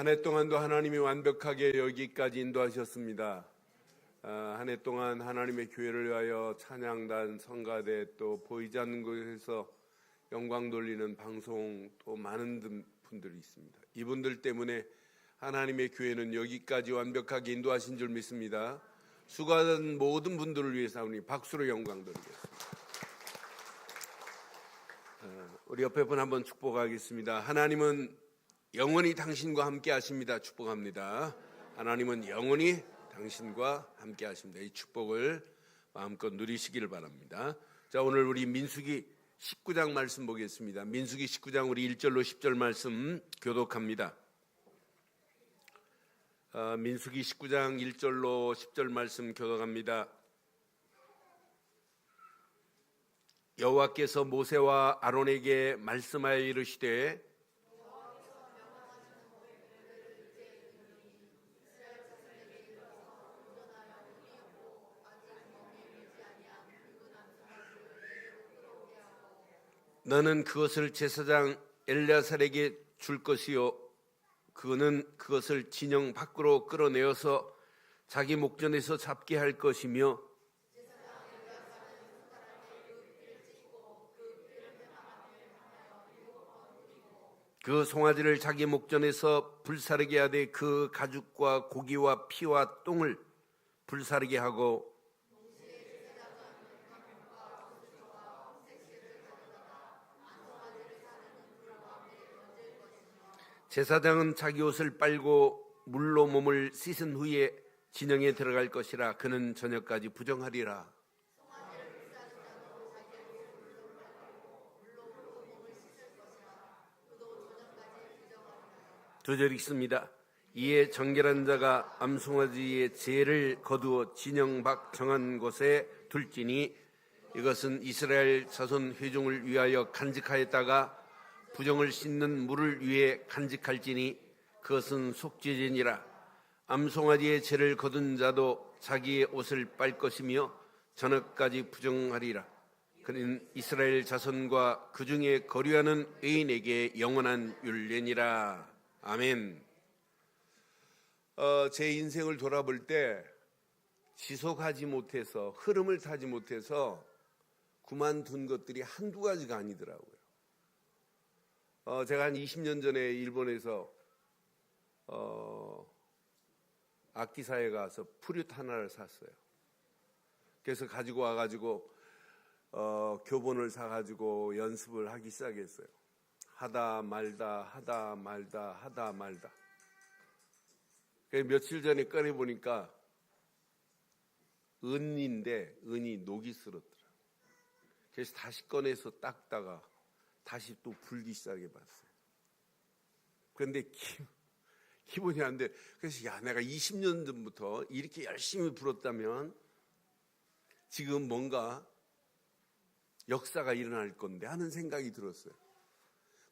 한 해 동안도 하나님이 완벽하게 여기까지 인도하셨습니다. 한 해 동안 하나님의 교회를 위하여 찬양단, 성가대, 또 보이지 않는 곳에서 영광 돌리는 방송, 또 많은 분들이 있습니다. 이분들 때문에 하나님의 교회는 여기까지 완벽하게 인도하신 줄 믿습니다. 수고하는 모든 분들을 위해서 우리 박수로 영광 돌리겠습니다. 우리 옆에 분 한번 축복하겠습니다. 하나님은 영원히 당신과 함께 하십니다. 축복합니다. 하나님은 영원히 당신과 함께 하십니다. 이 축복을 마음껏 누리시기를 바랍니다. 자, 오늘 우리 민수기 19장 말씀 보겠습니다. 민수기 19장 우리 1절로 10절 말씀 교독합니다. 민수기 19장 1절로 10절 말씀 교독합니다. 여호와께서 모세와 아론에게 말씀하여 이르시되 너는 그것을 제사장 엘레아살에게 줄 것이요 그는 그것을 진영 밖으로 끌어내어서 자기 목전에서 잡게 할 것이며 그 송아지를 자기 목전에서 불사르게 하되 그 가죽과 고기와 피와 똥을 불사르게 하고 제사장은 자기 옷을 빨고 물로 몸을 씻은 후에 진영에 들어갈 것이라. 그는 저녁까지 부정하리라. 두 절 읽습니다. 이에 정결한 자가 암송아지의 죄를 거두어 진영 밖 정한 곳에 둘지니 이것은 이스라엘 자손 회중을 위하여 간직하였다가 부정을 씻는 물을 위해 간직할지니 그것은 속죄제니라. 암송아지의 죄를 거둔 자도 자기의 옷을 빨 것이며 저녁까지 부정하리라. 그는 이스라엘 자손과 그 중에 거류하는 의인에게 영원한 율례니라. 아멘. 제 인생을 돌아볼 때 지속하지 못해서, 흐름을 타지 못해서 그만둔 것들이 한두 가지가 아니더라고요. 제가 한 20년 전에 일본에서 악기사에 가서 프룻 하나를 샀어요. 그래서 가지고 와가지고 교본을 사가지고 연습을 하기 시작했어요. 하다 말다. 그래서 며칠 전에 꺼내보니까 은인데 은이 녹이 슬었더라. 그래서 다시 꺼내서 닦다가 다시 또 불기 시작해봤어요. 그런데 기본이 안 돼. 그래서 내가 20년 전부터 이렇게 열심히 불었다면 지금 뭔가 역사가 일어날 건데 하는 생각이 들었어요.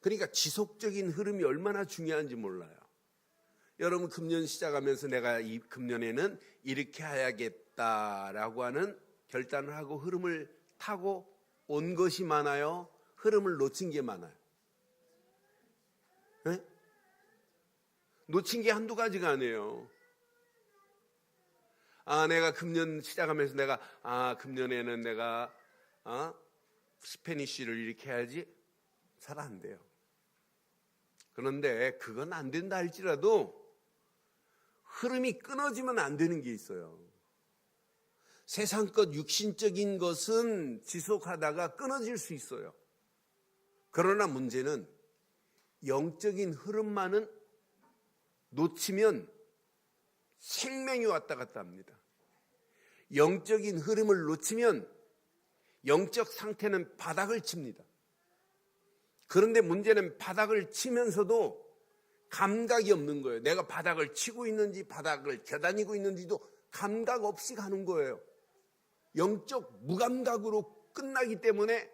그러니까 지속적인 흐름이 얼마나 중요한지 몰라요. 여러분, 금년 시작하면서 내가 이 금년에는 이렇게 해야겠다라고 하는 결단을 하고 흐름을 타고 온 것이 많아요? 흐름을 놓친 게 많아요? 네? 놓친 게 한두 가지가 아니에요. 내가 금년 시작하면서 금년에는 내가 스페니쉬를 이렇게 해야지. 잘 안 돼요. 그런데 그건 안 된다 할지라도 흐름이 끊어지면 안 되는 게 있어요. 세상 것 육신적인 것은 지속하다가 끊어질 수 있어요. 그러나 문제는 영적인 흐름만은 놓치면 생명이 왔다 갔다 합니다. 영적인 흐름을 놓치면 영적 상태는 바닥을 칩니다. 그런데 문제는 바닥을 치면서도 감각이 없는 거예요. 내가 바닥을 치고 있는지 바닥을 겨다니고 있는지도 감각 없이 가는 거예요. 영적 무감각으로 끝나기 때문에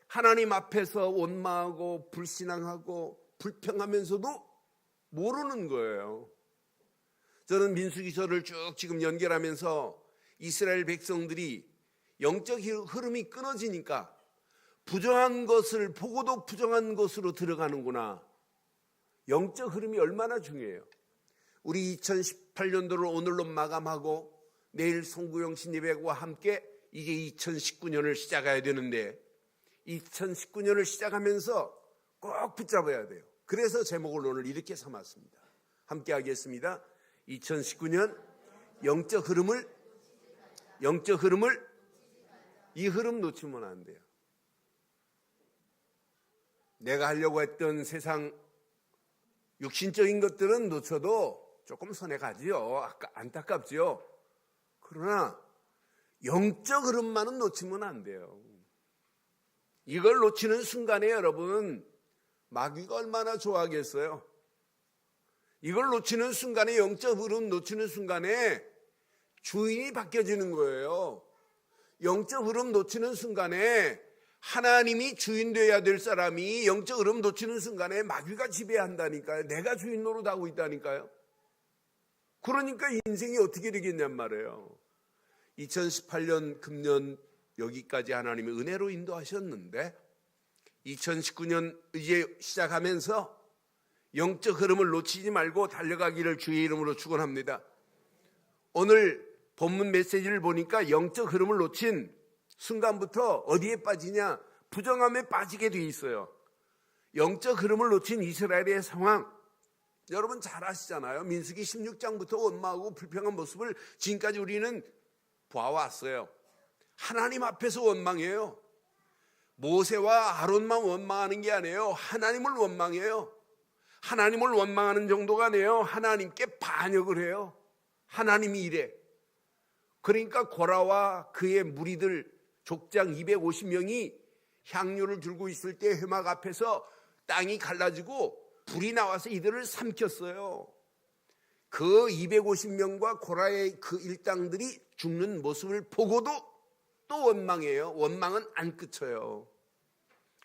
하나님 앞에서 원망하고 불신앙하고 불평하면서도 모르는 거예요. 저는 민수기서를 쭉 지금 연결하면서 이스라엘 백성들이 영적 흐름이 끊어지니까 부정한 것을 보고도 부정한 것으로 들어가는구나. 영적 흐름이 얼마나 중요해요. 우리 2018년도를 오늘로 마감하고 내일 송구영 신예배와 함께 이제 2019년을 시작해야 되는데 2019년을 시작하면서 꼭 붙잡아야 돼요. 그래서 제목을 오늘 이렇게 삼았습니다. 함께 하겠습니다. 2019년 영적 흐름을 이 흐름 놓치면 안 돼요. 내가 하려고 했던 세상 육신적인 것들은 놓쳐도 조금 손해 가지요. 안타깝지요. 그러나 영적 흐름만은 놓치면 안 돼요. 이걸 놓치는 순간에 여러분 마귀가 얼마나 좋아하겠어요. 이걸 놓치는 순간에 영적 흐름 놓치는 순간에 주인이 바뀌어지는 거예요. 영적 흐름 놓치는 순간에 하나님이 주인 되어야 될 사람이 영적 흐름 놓치는 순간에 마귀가 지배한다니까요. 내가 주인 노릇하고 있다니까요. 그러니까 인생이 어떻게 되겠냔 말이에요. 2018년 금년 여기까지 하나님이 은혜로 인도하셨는데 2019년 이제 시작하면서 영적 흐름을 놓치지 말고 달려가기를 주의 이름으로 축원합니다. 오늘 본문 메시지를 보니까 영적 흐름을 놓친 순간부터 어디에 빠지냐? 부정함에 빠지게 돼 있어요. 영적 흐름을 놓친 이스라엘의 상황 여러분 잘 아시잖아요. 민수기 16장부터 원망하고 불평한 모습을 지금까지 우리는 봐왔어요. 하나님 앞에서 원망해요. 모세와 아론만 원망하는 게 아니에요. 하나님을 원망해요. 하나님을 원망하는 정도가 아니에요. 하나님께 반역을 해요. 하나님이 이래. 그러니까 고라와 그의 무리들 족장 250명이 향료를 들고 있을 때 회막 앞에서 땅이 갈라지고 불이 나와서 이들을 삼켰어요. 그 250명과 고라의 그 일당들이 죽는 모습을 보고도 또 원망해요. 원망은 안 그쳐요.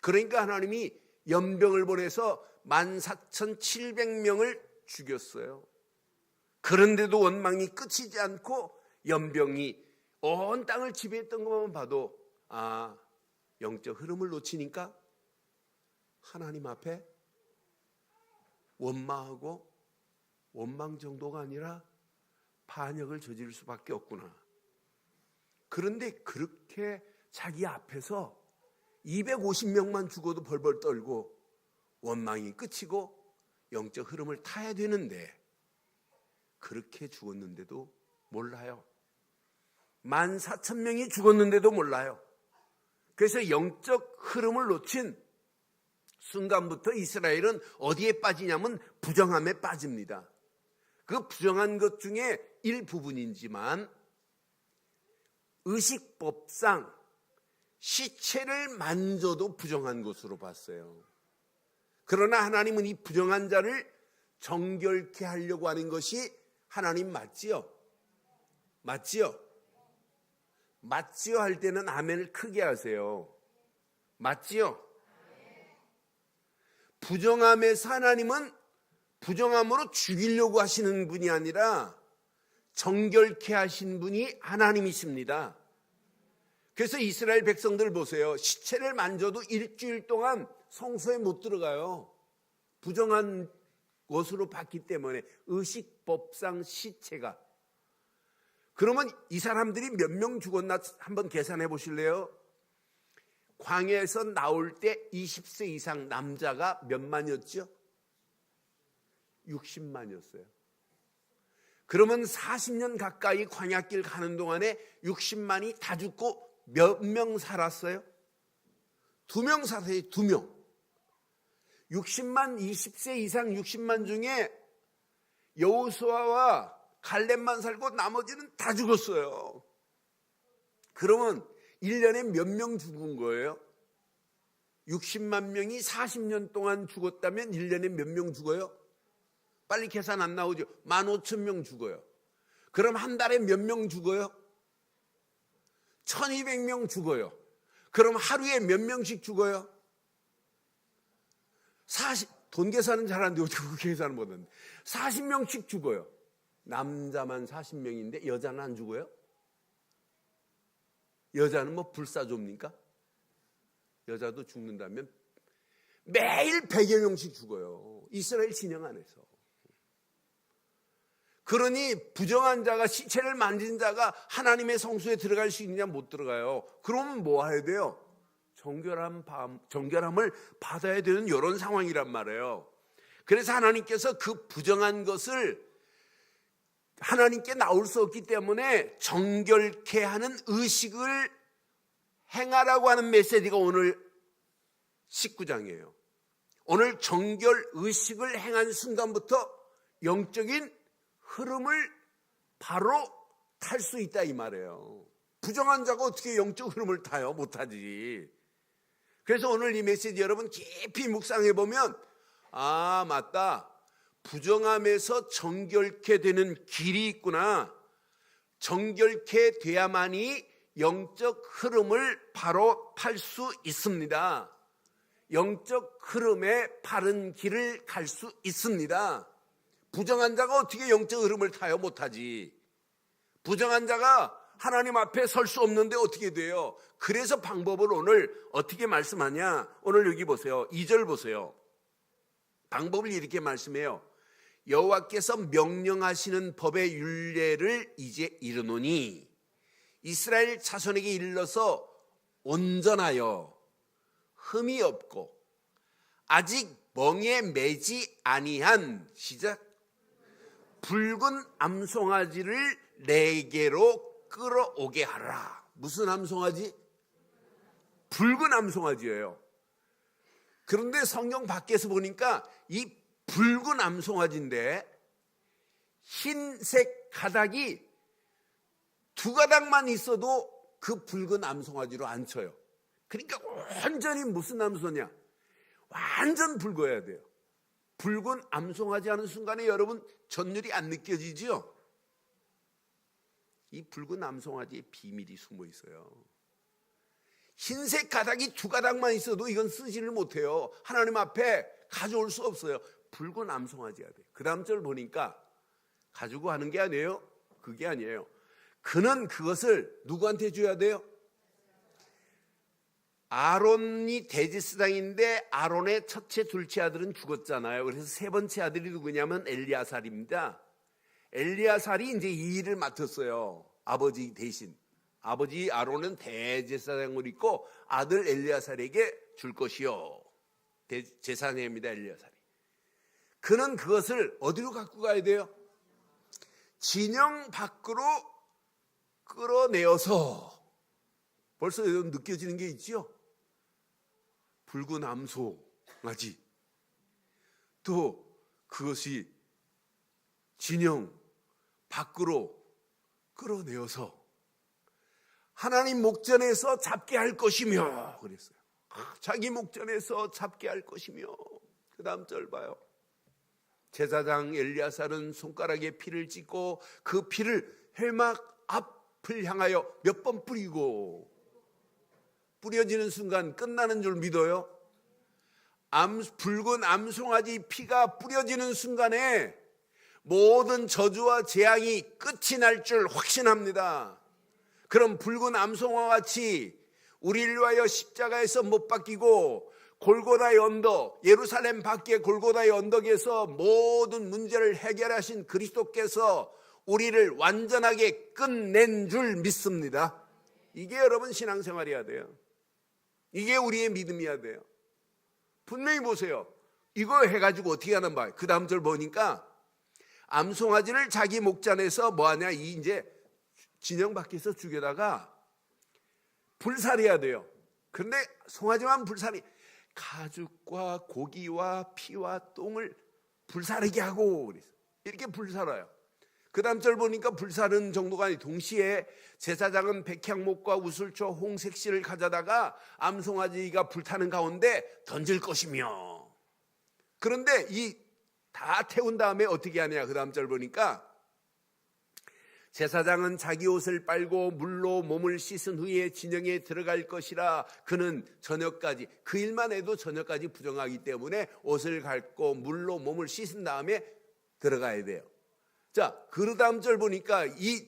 그러니까 하나님이 연병을 보내서 14,700명을 죽였어요. 그런데도 원망이 끝이지 않고 연병이 온 땅을 지배했던 것만 봐도 영적 흐름을 놓치니까 하나님 앞에 원망하고 원망 정도가 아니라 반역을 저지를 수밖에 없구나. 그런데 그렇게 자기 앞에서 250명만 죽어도 벌벌 떨고 원망이 끝이고 영적 흐름을 타야 되는데 그렇게 죽었는데도 몰라요. 14,000명이 죽었는데도 몰라요. 그래서 영적 흐름을 놓친 순간부터 이스라엘은 어디에 빠지냐면 부정함에 빠집니다. 그 부정한 것 중에 일부분이지만 의식법상 시체를 만져도 부정한 것으로 봤어요. 그러나 하나님은 이 부정한 자를 정결케 하려고 하는 것이 하나님 맞지요? 맞지요? 맞지요 할 때는 아멘을 크게 하세요. 맞지요? 부정함에서 하나님은 부정함으로 죽이려고 하시는 분이 아니라 정결케 하신 분이 하나님이십니다. 그래서 이스라엘 백성들 보세요. 시체를 만져도 일주일 동안 성소에 못 들어가요. 부정한 것으로 봤기 때문에 의식법상 시체가. 그러면 이 사람들이 몇 명 죽었나 한번 계산해 보실래요? 광야에서 나올 때 20세 이상 남자가 몇만이었죠? 60만이었어요. 그러면 40년 가까이 광야길 가는 동안에 60만이 다 죽고 몇 명 살았어요? 2명 살았어요. 2명. 60만 20세 이상 60만 중에 여호수아와 갈렙만 살고 나머지는 다 죽었어요. 그러면 1년에 몇 명 죽은 거예요? 60만 명이 40년 동안 죽었다면 1년에 몇 명 죽어요? 빨리 계산 안 나오죠? 15,000명 죽어요. 그럼 한 달에 몇 명 죽어요? 1,200명 죽어요. 그럼 하루에 몇 명씩 죽어요? 돈 계산은 잘하는데 어떻게 그 계산을 못하는데 40명씩 죽어요. 남자만 40명인데 여자는 안 죽어요? 여자는 뭐 불사조입니까? 여자도 죽는다면 매일 100여 명씩 죽어요. 이스라엘 진영 안에서. 그러니 부정한 자가, 시체를 만진 자가 하나님의 성소에 들어갈 수 있느냐? 못 들어가요. 그러면 뭐 해야 돼요? 정결함을 받아야 되는 이런 상황이란 말이에요. 그래서 하나님께서 그 부정한 것을 하나님께 나올 수 없기 때문에 정결케 하는 의식을 행하라고 하는 메시지가 오늘 19장이에요. 오늘 정결 의식을 행한 순간부터 영적인 흐름을 바로 탈 수 있다 이 말이에요. 부정한 자가 어떻게 영적 흐름을 타요? 못하지. 그래서 오늘 이 메시지 여러분 깊이 묵상해 보면 아 맞다. 부정함에서 정결케 되는 길이 있구나. 정결케 돼야만이 영적 흐름을 바로 탈 수 있습니다. 영적 흐름의 바른 길을 갈 수 있습니다. 부정한 자가 어떻게 영적 흐름을 타요? 못하지. 부정한 자가 하나님 앞에 설 수 없는데 어떻게 돼요? 그래서 방법을 오늘 어떻게 말씀하냐? 오늘 여기 보세요. 2절 보세요. 방법을 이렇게 말씀해요. 여호와께서 명령하시는 법의 율례를 이제 이르노니 이스라엘 자손에게 일러서 온전하여 흠이 없고 아직 멍에 매지 아니한 시작 붉은 암송아지를 내게로 끌어오게 하라. 무슨 암송아지? 붉은 암송아지예요. 그런데 성경 밖에서 보니까 이 붉은 암송아지인데 흰색 가닥이 2가닥만 있어도 그 붉은 암송아지로 안 쳐요. 그러니까 완전히 무슨 암소냐? 완전 붉어야 돼요. 붉은 암송아지 하는 순간에 여러분 전율이 안 느껴지죠? 이 붉은 암송아지의 비밀이 숨어 있어요. 흰색 가닥이 2가닥만 있어도 이건 쓰지를 못해요. 하나님 앞에 가져올 수 없어요. 붉은 암송아지야 돼. 그 다음 절 보니까 가지고 하는 게 아니에요. 그게 아니에요. 그는 그것을 누구한테 줘야 돼요? 아론이 대제사장인데 아론의 첫째 둘째 아들은 죽었잖아요. 그래서 세 번째 아들이 누구냐면 엘리야살입니다. 엘리야살이 이제 이 일을 맡았어요. 아버지 대신. 아버지 아론은 대제사장을 있고 아들 엘리야살에게 줄 것이요. 제사장입니다. 엘리야살이. 그는 그것을 어디로 갖고 가야 돼요? 진영 밖으로 끌어내어서 벌써 느껴지는 게 있죠? 붉은 암송아지. 또 그것이 진영 밖으로 끌어내어서 하나님 목전에서 잡게 할 것이며 그랬어요. 자기 목전에서 잡게 할 것이며. 그 다음 절 봐요. 제사장 엘리야살은 손가락에 피를 찍고 그 피를 회막 앞을 향하여 몇 번 뿌리고 뿌려지는 순간 끝나는 줄 믿어요? 붉은 암송아지 피가 뿌려지는 순간에 모든 저주와 재앙이 끝이 날 줄 확신합니다. 그럼 붉은 암송아와 같이 우리를 위하여 십자가에서 못 박히고 골고다의 언덕, 예루살렘 밖의 골고다의 언덕에서 모든 문제를 해결하신 그리스도께서 우리를 완전하게 끝낸 줄 믿습니다. 이게 여러분 신앙생활이어야 돼요. 이게 우리의 믿음이어야 돼요. 분명히 보세요. 이거 해가지고 어떻게 하는 바예요? 그 다음 절 보니까 암송아지를 자기 목전에서 뭐하냐? 이 이제 진영 밖에서 죽여다가 불살해야 돼요. 그런데 송아지만 불살이 가죽과 고기와 피와 똥을 불사르게 하고 그랬어요. 이렇게 불살아요. 그 다음 절 보니까 불사르는 정도가 아니 동시에 제사장은 백향목과 우슬초 홍색실을 가져다가 암송아지가 불타는 가운데 던질 것이며. 그런데 이 다 태운 다음에 어떻게 하냐? 그 다음 절 보니까 제사장은 자기 옷을 빨고 물로 몸을 씻은 후에 진영에 들어갈 것이라. 그는 저녁까지, 그 일만 해도 저녁까지 부정하기 때문에 옷을 갈고 물로 몸을 씻은 다음에 들어가야 돼요. 자, 그 다음 절 보니까 이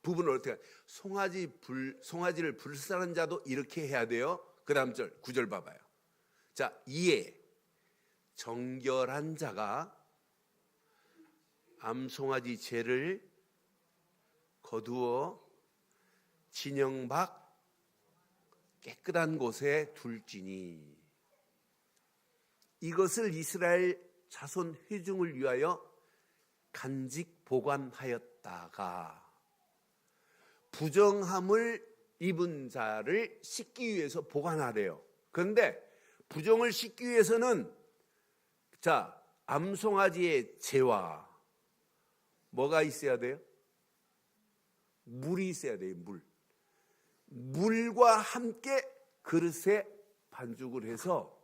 부분을 어떻게 해요? 송아지를 불사른 자도 이렇게 해야 돼요. 그 다음 절 9절 봐봐요. 자, 이에 정결한 자가 암송아지 죄를 거두어 진영 밖 깨끗한 곳에 둘지니, 이것을 이스라엘 자손 회중을 위하여 간직 보관하였다가 부정함을 입은 자를 씻기 위해서 보관하래요. 그런데 부정을 씻기 위해서는 자, 암송아지의 죄와 뭐가 있어야 돼요? 물이 있어야 돼요. 물과 함께 그릇에 반죽을 해서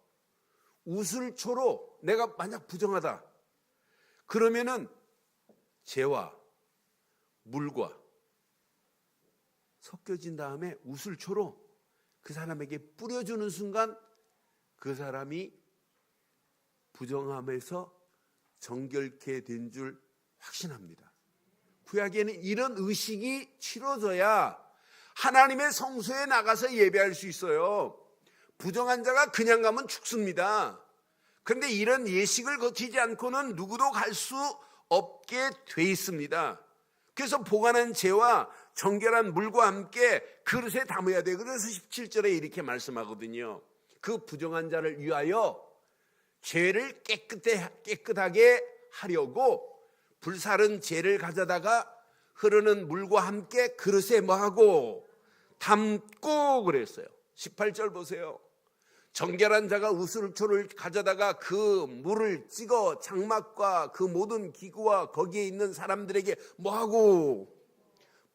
우슬초로, 내가 만약 부정하다 그러면은 죄와 물과 섞여진 다음에 우슬초로 그 사람에게 뿌려주는 순간 그 사람이 부정함에서 정결케 된 줄 확신합니다. 구약에는 이런 의식이 치러져야 하나님의 성소에 나가서 예배할 수 있어요. 부정한 자가 그냥 가면 죽습니다. 그런데 이런 예식을 거치지 않고는 누구도 갈 수 없게 돼 있습니다. 그래서 보관한 재와 정결한 물과 함께 그릇에 담아야 돼요. 그래서 17절에 이렇게 말씀하거든요. 그 부정한 자를 위하여 죄를 깨끗하게 하려고 불사른 재를 가져다가 흐르는 물과 함께 그릇에 뭐하고 담고 그랬어요. 18절 보세요. 정결한 자가 우슬초를 가져다가 그 물을 찍어 장막과 그 모든 기구와 거기에 있는 사람들에게 뭐하고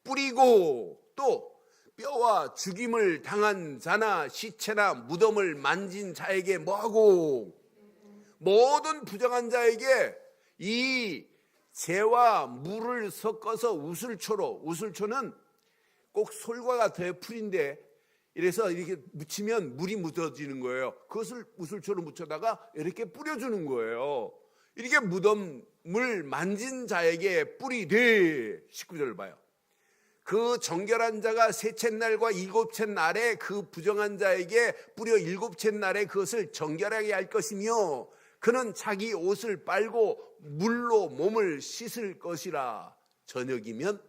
뿌리고, 또 뼈와 죽임을 당한 자나 시체나 무덤을 만진 자에게 뭐하고, 모든 부정한 자에게 이 재와 물을 섞어서 우슬초로, 우슬초는 꼭 솔과 같아요. 풀인데 이래서 이렇게 묻히면 물이 묻어지는 거예요. 그것을 우슬초로 묻혀다가 이렇게 뿌려주는 거예요. 이렇게 무덤을 만진 자에게 뿌리되, 19절 봐요. 그 정결한 자가 셋째 날과 일곱째 날에 그 부정한 자에게 뿌려 일곱째 날에 그것을 정결하게 할 것이며 그는 자기 옷을 빨고 물로 몸을 씻을 것이라. 저녁이면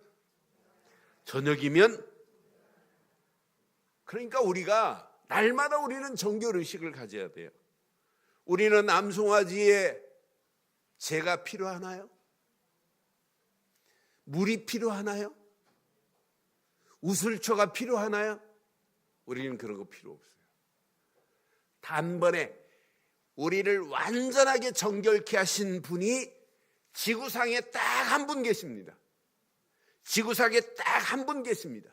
그러니까 우리가 날마다 우리는 정결의식을 가져야 돼요. 우리는 암송아지의 재가 필요하나요? 물이 필요하나요? 우슬초가 필요하나요? 우리는 그런 거 필요 없어요. 단번에 우리를 완전하게 정결케 하신 분이 지구상에 딱 한 분 계십니다. 지구상에 딱 한 분 계십니다.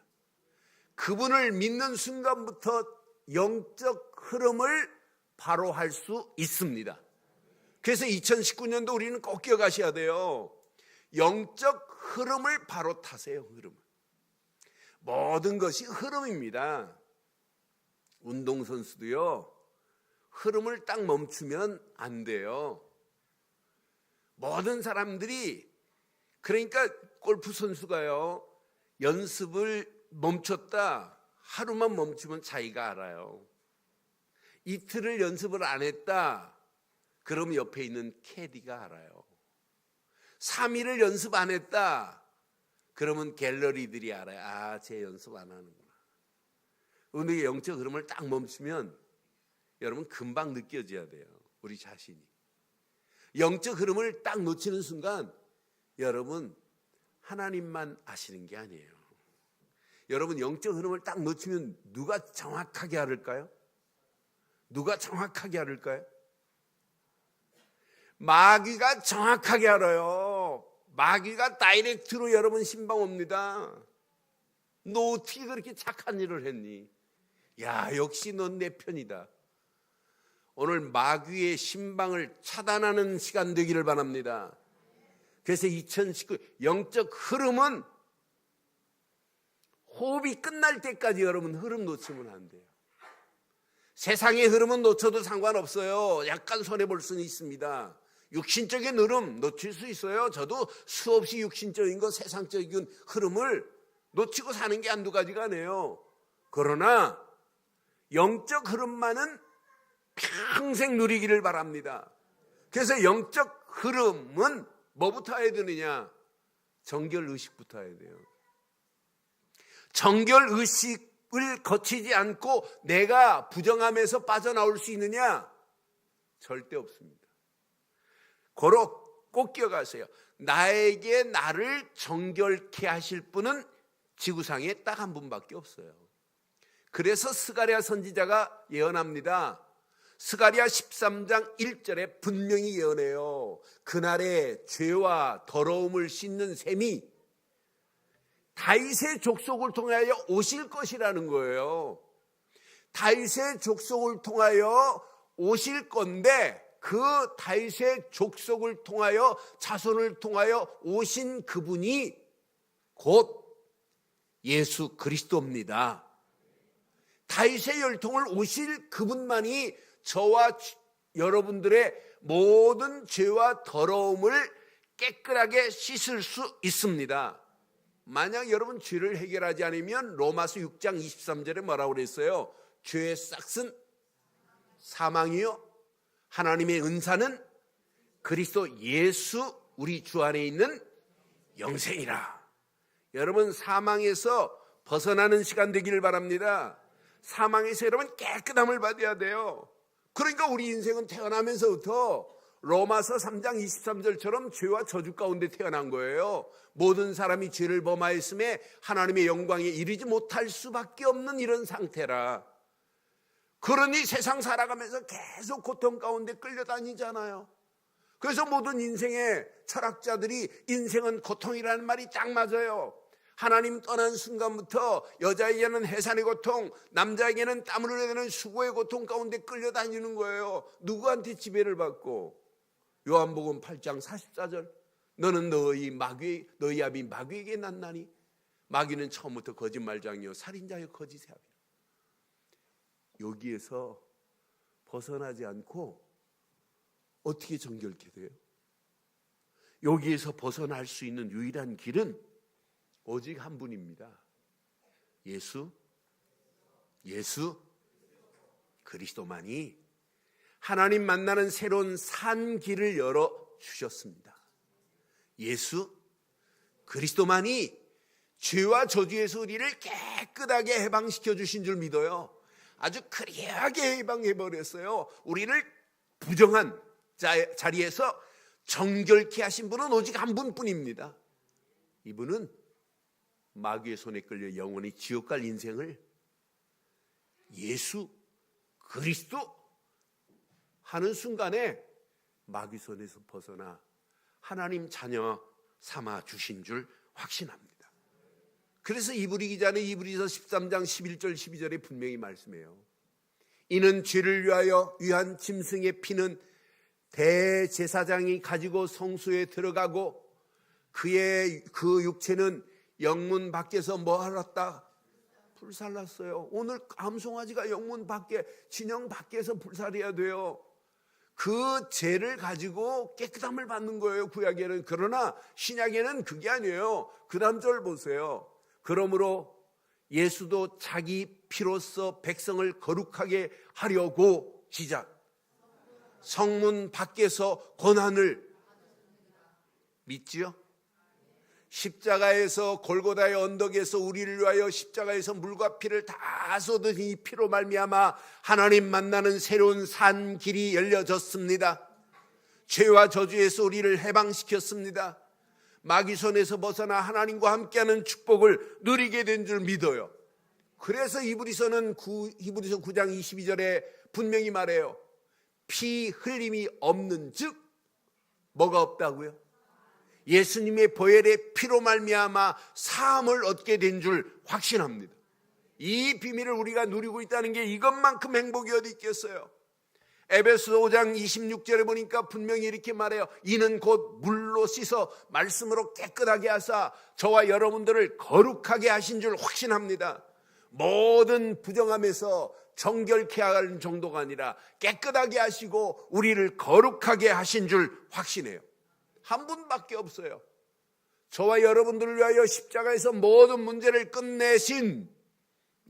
그분을 믿는 순간부터 영적 흐름을 바로 할 수 있습니다. 그래서 2019년도 우리는 꼭 기억하셔야 돼요. 영적 흐름을 바로 타세요. 흐름을. 모든 것이 흐름입니다. 운동선수도요, 흐름을 딱 멈추면 안 돼요. 모든 사람들이, 그러니까 골프 선수가요, 연습을 멈췄다 하루만 멈추면 자기가 알아요. 이틀을 연습을 안 했다 그럼 옆에 있는 캐디가 알아요. 3일을 연습 안 했다 그러면 갤러리들이 알아요. 아, 쟤 연습 안 하는구나. 우리의 영적 흐름을 딱 멈추면 여러분 금방 느껴져야 돼요. 우리 자신이. 영적 흐름을 딱 놓치는 순간 여러분 하나님만 아시는 게 아니에요. 여러분 영적 흐름을 딱 놓치면 누가 정확하게 알을까요? 누가 정확하게 알을까요? 마귀가 정확하게 알아요. 마귀가 다이렉트로 여러분 신방 옵니다. 너 어떻게 그렇게 착한 일을 했니? 야, 역시 넌 내 편이다. 오늘 마귀의 신방을 차단하는 시간 되기를 바랍니다. 그래서 2019 영적 흐름은 호흡이 끝날 때까지 여러분 흐름 놓치면 안 돼요. 세상의 흐름은 놓쳐도 상관없어요. 약간 손해볼 수는 있습니다. 육신적인 흐름 놓칠 수 있어요. 저도 수없이 육신적인 것, 세상적인 흐름을 놓치고 사는 게 한두 가지가 아니에요. 그러나 영적 흐름만은 평생 누리기를 바랍니다. 그래서 영적 흐름은 뭐부터 해야 되느냐? 정결의식부터 해야 돼요. 정결의식을 거치지 않고 내가 부정함에서 빠져나올 수 있느냐? 절대 없습니다. 고로 꼭 기억하세요. 나에게 나를 정결케 하실 분은 지구상에 딱 한 분밖에 없어요. 그래서 스가랴 선지자가 예언합니다. 스가랴 13장 1절에 분명히 예언해요. 그날에 죄와 더러움을 씻는 셈이 다윗의 족속을 통하여 오실 것이라는 거예요. 다윗의 족속을 통하여 오실 건데 그 다윗의 족속을 통하여 자손을 통하여 오신 그분이 곧 예수 그리스도입니다. 다윗의 혈통을 오실 그분만이 저와 여러분들의 모든 죄와 더러움을 깨끗하게 씻을 수 있습니다. 만약 여러분 죄를 해결하지 않으면 로마서 6장 23절에 뭐라고 그랬어요? 죄의 싹은 사망이요 하나님의 은사는 그리스도 예수 우리 주 안에 있는 영생이라. 여러분 사망에서 벗어나는 시간 되기를 바랍니다. 사망에서 여러분 깨끗함을 받아야 돼요. 그러니까 우리 인생은 태어나면서부터 로마서 3장 23절처럼 죄와 저주 가운데 태어난 거예요. 모든 사람이 죄를 범하였음에 하나님의 영광에 이르지 못할 수밖에 없는 이런 상태라. 그러니 세상 살아가면서 계속 고통 가운데 끌려다니잖아요. 그래서 모든 인생의 철학자들이 인생은 고통이라는 말이 딱 맞아요. 하나님 떠난 순간부터 여자에게는 해산의 고통, 남자에게는 땀을 흘려야 되는 수고의 고통 가운데 끌려다니는 거예요. 누구한테 지배를 받고? 요한복음 8장 44절 너는 너희 아비 마귀에게 났나니 마귀는 처음부터 거짓말장이요 살인자요 거짓의 아비라. 여기에서 벗어나지 않고 어떻게 정결케 돼요? 여기에서 벗어날 수 있는 유일한 길은 오직 한 분입니다. 예수 그리스도만이 하나님 만나는 새로운 산 길을 열어주셨습니다. 예수 그리스도만이 죄와 저주에서 우리를 깨끗하게 해방시켜 주신 줄 믿어요. 아주 크리하게 해방해버렸어요. 우리를 부정한 자리에서 정결케 하신 분은 오직 한 분뿐입니다. 이분은 마귀의 손에 끌려 영원히 지옥 갈 인생을 예수 그리스도 하는 순간에 마귀 손에서 벗어나 하나님 자녀 삼아 주신 줄 확신합니다. 그래서 이브리 기자는 이브리서 13장 11절 12절에 분명히 말씀해요. 이는 죄를 위한 짐승의 피는 대제사장이 가지고 성소에 들어가고 그의 그 육체는 영문 밖에서 뭐 하렀다? 불살랐어요. 오늘 암송아지가 영문 밖에 진영 밖에서 불살해야 돼요. 그 죄를 가지고 깨끗함을 받는 거예요, 구약에는. 그러나 신약에는 그게 아니에요. 그 다음 절 보세요. 그러므로 예수도 자기 피로써 백성을 거룩하게 하려고 시작. 성문 밖에서 고난을 믿지요? 십자가에서 골고다의 언덕에서 우리를 위하여 십자가에서 물과 피를 다 쏟으니 피로 말미암아 하나님 만나는 새로운 산 길이 열려졌습니다. 죄와 저주에서 우리를 해방시켰습니다. 마귀 손에서 벗어나 하나님과 함께하는 축복을 누리게 된 줄 믿어요. 그래서 히브리서는 히브리서 9장 22절에 분명히 말해요. 피 흘림이 없는 즉 뭐가 없다고요? 예수님의 보혈의 피로 말미암아 사함을 얻게 된 줄 확신합니다. 이 비밀을 우리가 누리고 있다는 게 이것만큼 행복이 어디 있겠어요? 에베소 5장 26절에 보니까 분명히 이렇게 말해요. 이는 곧 물로 씻어 말씀으로 깨끗하게 하사 저와 여러분들을 거룩하게 하신 줄 확신합니다. 모든 부정함에서 정결케 하는 정도가 아니라 깨끗하게 하시고 우리를 거룩하게 하신 줄 확신해요. 한 분밖에 없어요. 저와 여러분들을 위하여 십자가에서 모든 문제를 끝내신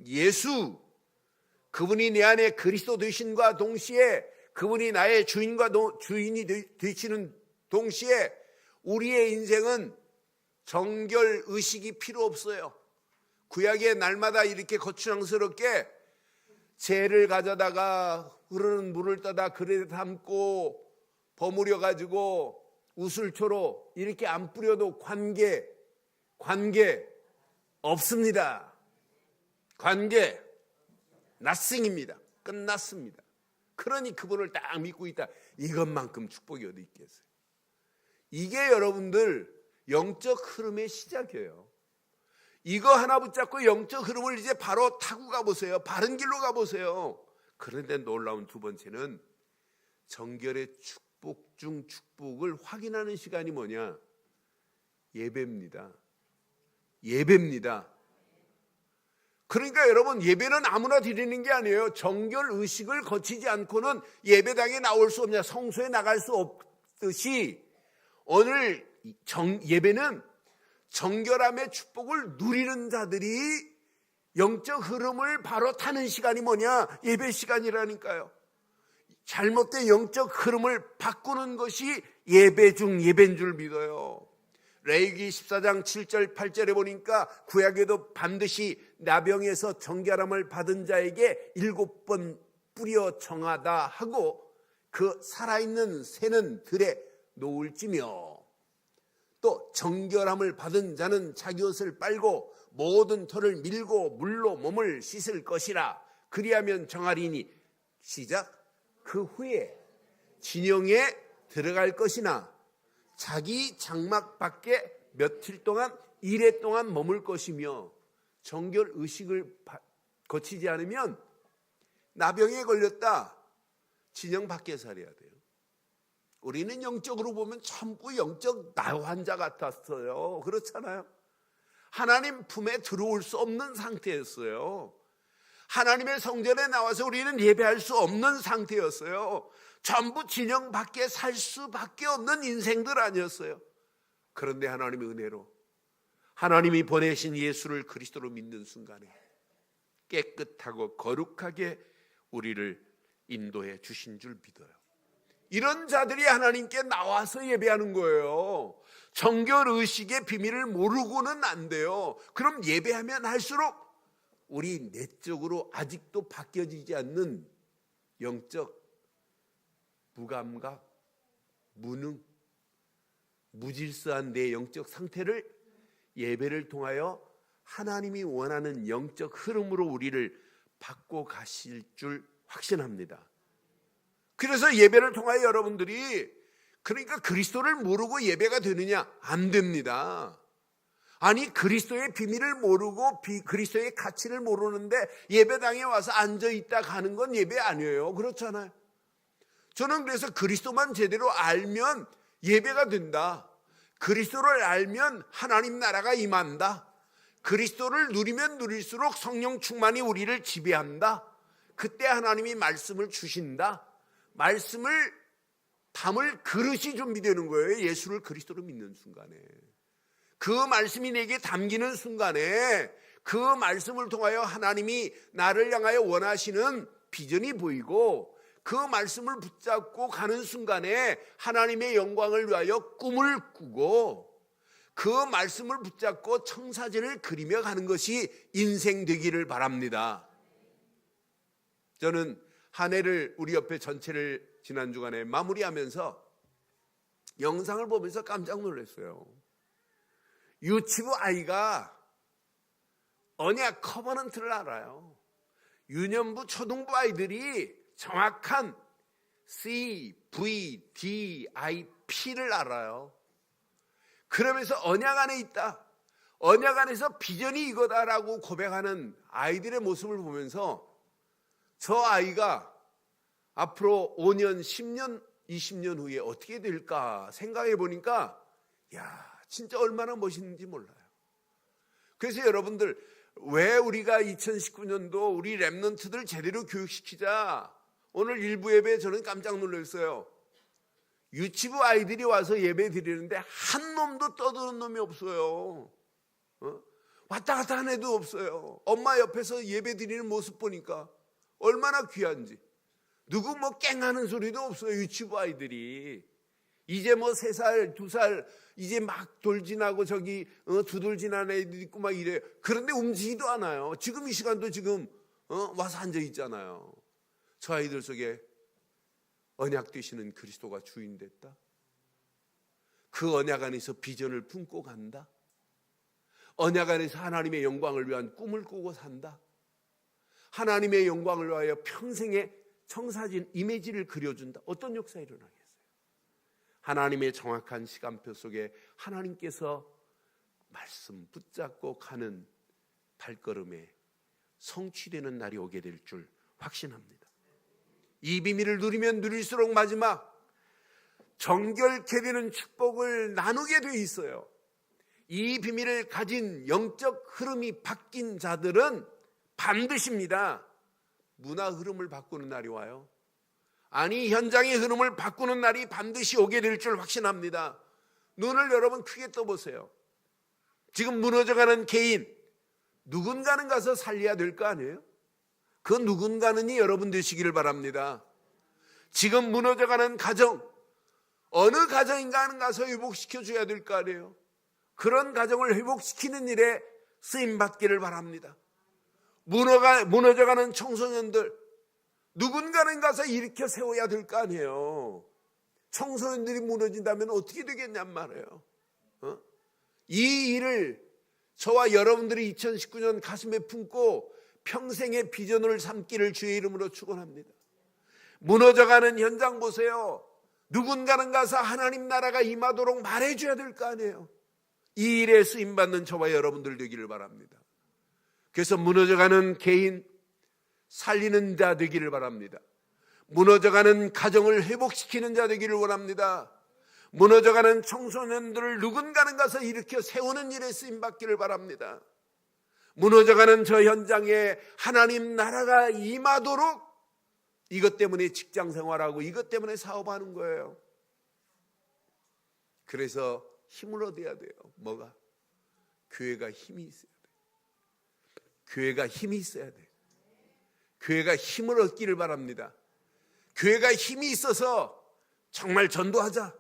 예수 그분이 내 안에 그리스도 되신과 동시에 그분이 나의 주인과 주인이 되시는 동시에 우리의 인생은 정결 의식이 필요 없어요. 구약의 날마다 이렇게 거추장스럽게 재를 가져다가 흐르는 물을 떠다 그릇에 담고 버무려 가지고 우슬초로 이렇게 안 뿌려도 관계 없습니다. 관계 nothing입니다. 끝났습니다. 그러니 그분을 딱 믿고 있다. 이것만큼 축복이 어디 있겠어요? 이게 여러분들 영적 흐름의 시작이에요. 이거 하나 붙잡고 영적 흐름을 이제 바로 타고 가보세요. 바른 길로 가보세요. 그런데 놀라운 두 번째는 정결의 축복 중 축복을 확인하는 시간이 뭐냐? 예배입니다. 예배입니다. 그러니까 여러분, 예배는 아무나 드리는 게 아니에요. 정결 의식을 거치지 않고는 예배당에 나올 수 없냐, 성소에 나갈 수 없듯이 오늘 예배는 정결함의 축복을 누리는 자들이 영적 흐름을 바로 타는 시간이 뭐냐? 예배 시간이라니까요. 잘못된 영적 흐름을 바꾸는 것이 예배 중 예배인 줄 믿어요. 레위기 14장 7절 8절에 보니까 구약에도 반드시 나병에서 정결함을 받은 자에게 7번 뿌려 정하다 하고 그 살아있는 새는 들에 놓을지며 또 정결함을 받은 자는 자기 옷을 빨고 모든 털을 밀고 물로 몸을 씻을 것이라. 그리하면 정하리니 시작. 그 후에 진영에 들어갈 것이나 자기 장막 밖에 며칠 동안 이래 동안 머물 것이며 정결 의식을 거치지 않으면 나병에 걸렸다. 진영 밖에 살아야 돼요. 우리는 영적으로 보면 전부 영적 나환자 같았어요. 그렇잖아요. 하나님 품에 들어올 수 없는 상태였어요. 하나님의 성전에 나와서 우리는 예배할 수 없는 상태였어요. 전부 진영 밖에 살 수밖에 없는 인생들 아니었어요. 그런데 하나님의 은혜로 하나님이 보내신 예수를 그리스도로 믿는 순간에 깨끗하고 거룩하게 우리를 인도해 주신 줄 믿어요. 이런 자들이 하나님께 나와서 예배하는 거예요. 정결의식의 비밀을 모르고는 안 돼요. 그럼 예배하면 할수록 우리 내적으로 아직도 바뀌어지지 않는 영적 무감각, 무능, 무질서한 내 영적 상태를 예배를 통하여 하나님이 원하는 영적 흐름으로 우리를 바꿔 가실 줄 확신합니다. 그래서 예배를 통하여 여러분들이 그러니까 그리스도를 모르고 예배가 되느냐? 안 됩니다. 아니 그리스도의 비밀을 모르고 그리스도의 가치를 모르는데 예배당에 와서 앉아있다 가는 건 예배 아니에요. 그렇잖아요. 저는 그래서 그리스도만 제대로 알면 예배가 된다. 그리스도를 알면 하나님 나라가 임한다. 그리스도를 누리면 누릴수록 성령 충만이 우리를 지배한다. 그때 하나님이 말씀을 주신다. 말씀을 담을 그릇이 준비되는 거예요. 예수를 그리스도로 믿는 순간에. 그 말씀이 내게 담기는 순간에 그 말씀을 통하여 하나님이 나를 향하여 원하시는 비전이 보이고 그 말씀을 붙잡고 가는 순간에 하나님의 영광을 위하여 꿈을 꾸고 그 말씀을 붙잡고 청사진을 그리며 가는 것이 인생 되기를 바랍니다. 저는 한 해를 우리 옆에 전체를 지난 주간에 마무리하면서 영상을 보면서 깜짝 놀랐어요. 유치부 아이가 언약 커버넌트를 알아요. 유년부 초등부 아이들이 정확한 C, V, D, I, P를 알아요. 그러면서 언약 안에 있다. 언약 안에서 비전이 이거다라고 고백하는 아이들의 모습을 보면서 저 아이가 앞으로 5년, 10년, 20년 후에 어떻게 될까 생각해 보니까 야, 진짜 얼마나 멋있는지 몰라요. 그래서 여러분들 왜 우리가 2019년도 우리 랩런트들 제대로 교육시키자. 오늘 일부 예배에 저는 깜짝 놀랐어요. 유치부 아이들이 와서 예배 드리는데 한 놈도 떠드는 놈이 없어요. 왔다 갔다 하는 애도 없어요. 엄마 옆에서 예배 드리는 모습 보니까 얼마나 귀한지. 누구 뭐 깽하는 소리도 없어요. 유치부 아이들이 이제 뭐 3살 2살 이제 막 돌 지나고 저기 2돌 지난 애들 있고 막 이래요. 그런데 움직이지도 않아요. 지금 이 시간도 지금 와서 앉아 있잖아요. 저 아이들 속에 언약 되시는 그리스도가 주인 됐다. 그 언약 안에서 비전을 품고 간다. 언약 안에서 하나님의 영광을 위한 꿈을 꾸고 산다. 하나님의 영광을 위하여 평생의 청사진 이미지를 그려준다. 어떤 역사가 일어나겠어요? 하나님의 정확한 시간표 속에 하나님께서 말씀 붙잡고 가는 발걸음에 성취되는 날이 오게 될 줄 확신합니다. 이 비밀을 누리면 누릴수록 마지막 정결케 되는 축복을 나누게 돼 있어요. 이 비밀을 가진 영적 흐름이 바뀐 자들은 반드시입니다. 문화 흐름을 바꾸는 날이 와요. 아니, 현장의 흐름을 바꾸는 날이 반드시 오게 될 줄 확신합니다. 눈을 여러분 크게 떠보세요. 지금 무너져가는 개인, 누군가는 가서 살려야 될 거 아니에요? 그 누군가는이 여러분 되시기를 바랍니다. 지금 무너져가는 가정, 어느 가정인가는 가서 회복시켜줘야 될 거 아니에요? 그런 가정을 회복시키는 일에 쓰임받기를 바랍니다. 무너져가는 청소년들, 누군가는 가서 일으켜 세워야 될 거 아니에요. 청소년들이 무너진다면 어떻게 되겠냔 말이에요. 이 일을 저와 여러분들이 2019년 가슴에 품고 평생의 비전을 삼기를 주의 이름으로 축원합니다. 무너져가는 현장 보세요. 누군가는 가서 하나님 나라가 임하도록 말해줘야 될 거 아니에요. 이 일에 쓰임받는 저와 여러분들 되기를 바랍니다. 그래서 무너져가는 개인, 살리는 자 되기를 바랍니다. 무너져가는 가정을 회복시키는 자 되기를 원합니다. 무너져가는 청소년들을 누군가는 가서 일으켜 세우는 일에 쓰임받기를 바랍니다. 무너져가는 저 현장에 하나님 나라가 임하도록 이것 때문에 직장생활하고 이것 때문에 사업하는 거예요. 그래서 힘을 얻어야 돼요. 뭐가? 교회가 힘이 있어야 돼요. 교회가 힘이 있어야 돼요. 교회가 힘을 얻기를 바랍니다. 교회가 힘이 있어서 정말 전도하자,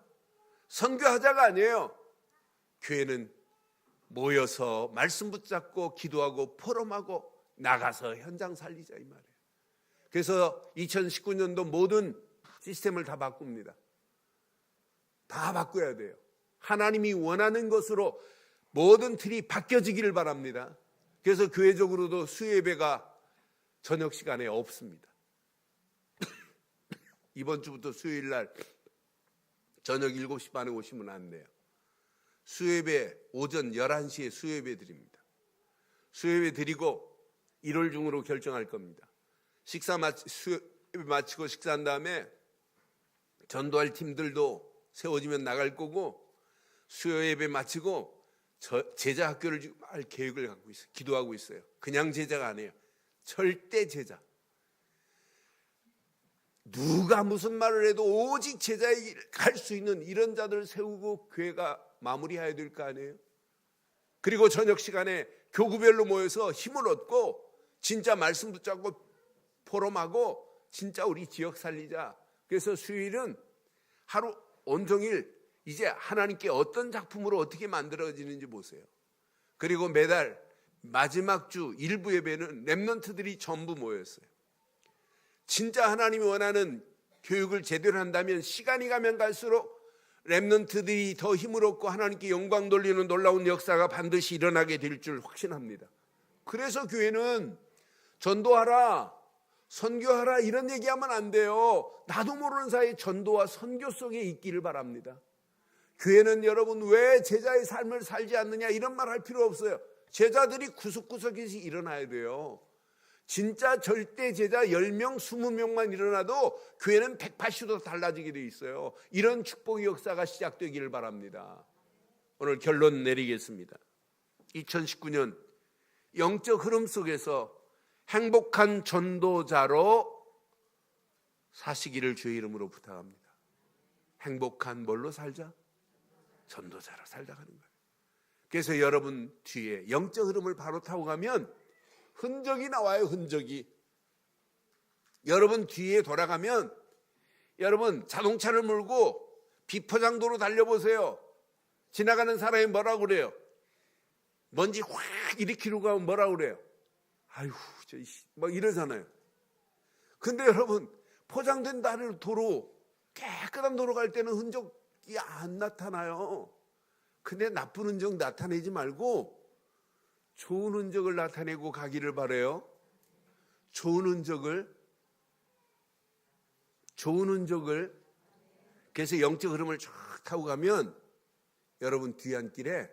선교하자가 아니에요. 교회는 모여서 말씀 붙잡고 기도하고 포럼하고 나가서 현장 살리자 이 말이에요. 그래서 2019년도 모든 시스템을 다 바꿉니다. 다 바꿔야 돼요. 하나님이 원하는 것으로 모든 틀이 바뀌어지기를 바랍니다. 그래서 교회적으로도 수요예배가 저녁 시간에 없습니다. 이번 주부터 수요일 날 저녁 7시 반에 오시면 안 돼요. 수요예배 오전 11시에 수요예배 드립니다. 수요예배 드리고 1월 중으로 결정할 겁니다. 수요예배 마치고 식사한 다음에 전도할 팀들도 세워지면 나갈 거고, 수요예배 마치고 제자 학교를 지금 할 계획을 갖고 있어요. 기도하고 있어요. 그냥 제자가 아니에요. 절대 제자. 누가 무슨 말을 해도 오직 제자의 길을 갈 수 있는 이런 자들을 세우고 교회가 마무리해야 될 거 아니에요. 그리고 저녁 시간에 교구별로 모여서 힘을 얻고 진짜 말씀 붙잡고 포럼하고 진짜 우리 지역 살리자. 그래서 수요일은 하루 온종일 이제 하나님께 어떤 작품으로 어떻게 만들어지는지 보세요. 그리고 매달 마지막 주 일부 예배는 렘넌트들이 전부 모였어요. 진짜 하나님이 원하는 교육을 제대로 한다면 시간이 가면 갈수록 렘넌트들이 더 힘을 얻고 하나님께 영광 돌리는 놀라운 역사가 반드시 일어나게 될 줄 확신합니다. 그래서 교회는 전도하라, 선교하라 이런 얘기하면 안 돼요. 나도 모르는 사이에 전도와 선교 속에 있기를 바랍니다. 교회는 여러분 왜 제자의 삶을 살지 않느냐 이런 말 할 필요 없어요. 제자들이 구석구석에서 일어나야 돼요. 진짜 절대 제자 10명, 20명만 일어나도 교회는 180도 달라지게 돼 있어요. 이런 축복의 역사가 시작되기를 바랍니다. 오늘 결론 내리겠습니다. 2019년 영적 흐름 속에서 행복한 전도자로 사시기를 주의 이름으로 부탁합니다. 행복한 뭘로 살자? 전도자로 살다 가는 거예요. 그래서 여러분 뒤에 영적 흐름을 바로 타고 가면 흔적이 나와요. 흔적이. 여러분 뒤에 돌아가면 여러분 자동차를 몰고 비포장도로 달려보세요. 지나가는 사람이 뭐라고 그래요? 먼지 확 일으키려고 하면 뭐라고 그래요? 아이고 막 이러잖아요. 근데 여러분 포장된 도로, 깨끗한 도로 갈 때는 흔적이 안 나타나요. 근데 나쁜 흔적 나타내지 말고 좋은 흔적을 나타내고 가기를 바라요. 좋은 흔적을. 그래서 영적 흐름을 쫙 타고 가면 여러분 뒤안길에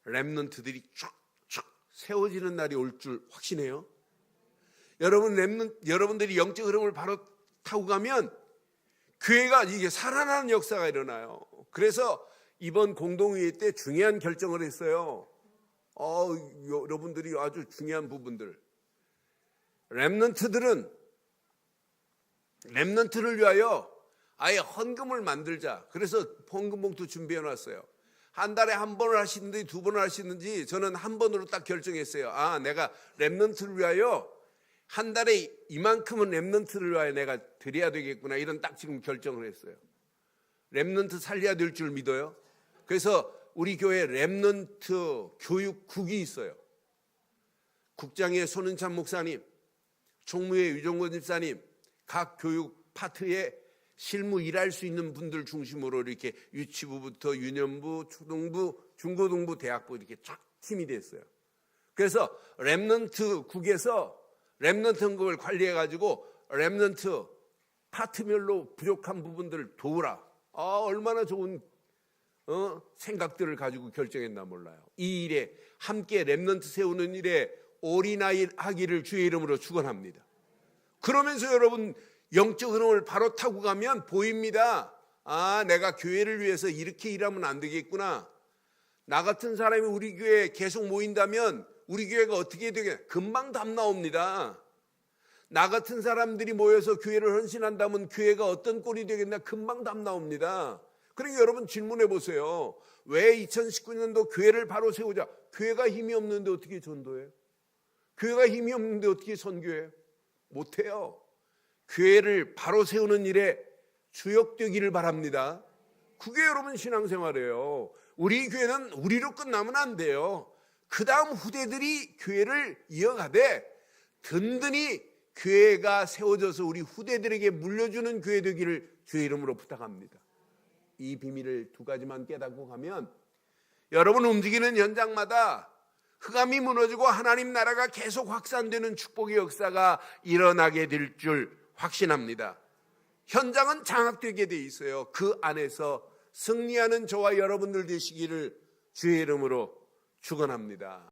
렘넌트들이 쫙쫙 세워지는 날이 올 줄 확신해요. 여러분들이 영적 흐름을 바로 타고 가면 교회가 이게 살아나는 역사가 일어나요. 그래서 이번 공동회의 때 중요한 결정을 했어요. 여러분들이 아주 중요한 부분들. 렘넌트를 위하여 아예 헌금을 만들자. 그래서 헌금 봉투 준비해 놨어요. 한 달에 한 번을 하시는지 두 번을 하시는지 저는 한 번으로 딱 결정했어요. 내가 렘넌트를 위하여 한 달에 이만큼은 렘넌트를 위하여 내가 드려야 되겠구나. 이런 딱 지금 결정을 했어요. 렘넌트 살려야 될 줄 믿어요. 그래서 우리 교회 렘넌트 교육국이 있어요. 국장의 손은찬 목사님, 총무의 유종건 집사님, 각 교육 파트에 실무 일할 수 있는 분들 중심으로 이렇게 유치부부터 유년부, 초등부, 중고등부, 대학부 이렇게 쫙 팀이 됐어요. 그래서 렘넌트국에서 렘넌트 헌금을 관리해가지고 렘넌트 파트별로 부족한 부분들을 도우라. 얼마나 좋은 생각들을 가지고 결정했나 몰라요. 이 일에 함께 렘넌트 세우는 일에 올인하기를 주의 이름으로 축원합니다. 그러면서 여러분 영적 흐름을 바로 타고 가면 보입니다. 내가 교회를 위해서 이렇게 일하면 안 되겠구나. 나 같은 사람이 우리 교회에 계속 모인다면 우리 교회가 어떻게 되겠나. 금방 답 나옵니다. 나 같은 사람들이 모여서 교회를 헌신한다면 교회가 어떤 꼴이 되겠나. 금방 답 나옵니다. 그러니까 여러분 질문해 보세요. 왜 2019년도 교회를 바로 세우자. 교회가 힘이 없는데 어떻게 전도해요? 교회가 힘이 없는데 어떻게 선교해요? 못해요. 교회를 바로 세우는 일에 주역되기를 바랍니다. 그게 여러분 신앙생활이에요. 우리 교회는 우리로 끝나면 안 돼요. 그 다음 후대들이 교회를 이어가되 든든히 교회가 세워져서 우리 후대들에게 물려주는 교회 되기를 주의 이름으로 부탁합니다. 이 비밀을 두 가지만 깨닫고 가면 여러분 움직이는 현장마다 흑암이 무너지고 하나님 나라가 계속 확산되는 축복의 역사가 일어나게 될 줄 확신합니다. 현장은 장악되게 돼 있어요. 그 안에서 승리하는 저와 여러분들 되시기를 주의 이름으로 축원합니다.